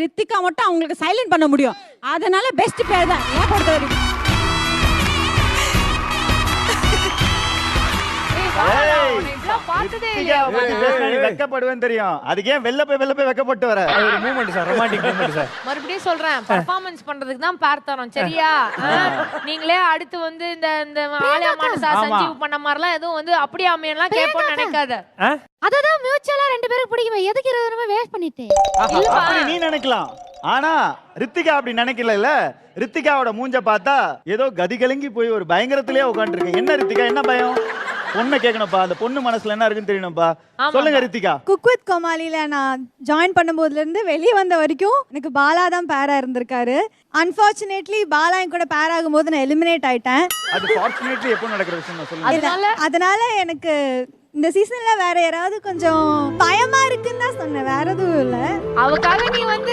ரித்திகா மட்டும் அவங்களுக்கு சைலண்ட் பண்ண முடியும். அதனால பெஸ்ட் பேர் தான் ஏன் பொறுத்த வரைக்கும். வெக்கப்படுவேன் தெரியும். அதுக்கு ஏன் வெளில போய் வெக்கப்பட்டு வர? ஒரு moment sir, romantic moment sir. மறுபடியும் சொல்றேன், பெர்ஃபார்மன்ஸ் பண்றதுக்கு தான் பேர் தரோம், சரியா? நீங்களே அடுத்து வந்து இந்த ஆலியா மானசா சஞ்சீவ் பண்ண மாதிரிலாம் எதுவும் வந்து அப்படியே அமையலாம் கேட்போம்னு நினைக்காத. அததான் மியூச்சுவலா 2 பேருக்கு பிடிக்குமே, எதுக்கு 20 ரூபாய் வேஸ்ட் பண்ணிட்டேன்? அப்படி நீ நினைக்கலாம். ஆனா ரித்திகா அப்படி நினைக்கல. ரித்திகாவோட மூஞ்ச பார்த்தா ஏதோ கதி கலங்கி போய் ஒரு பயங்கரத்திலேயே உட்காந்துருக்கு. என்ன ரித்திகா, என்ன பயம்? பொண்ணை கேட்கணும்ப்பா, அந்த பொண்ணு மனசுல என்ன இருக்குன்னு தெரியணும்ப்பா. சொல்லுங்க ரித்திகா. குக் வித் கோமாளில நான் ஜாயின் பண்ணும்போதுல இருந்து வெளியே வந்த வரைக்கும் எனக்கு பாலா தான் பேரா இருந்திருக்காரு. அன்பார்ச்சுனேட்லி பாலா என் கூட பேர் ஆகும்போது நான் எலிமினேட் ஆயிட்டேன். அது ஃபார்ச்சுனேட்லி எப்போ நடக்கிற விஷயம் சொல்லுங்க. அதனால எனக்கு இந்த சீசன்ல வேற யாராவது கொஞ்சம் பயமா இருக்குன்னு தான் சொன்னேன், வேற எதுவும் இல்ல. அவக்காக நீ வந்து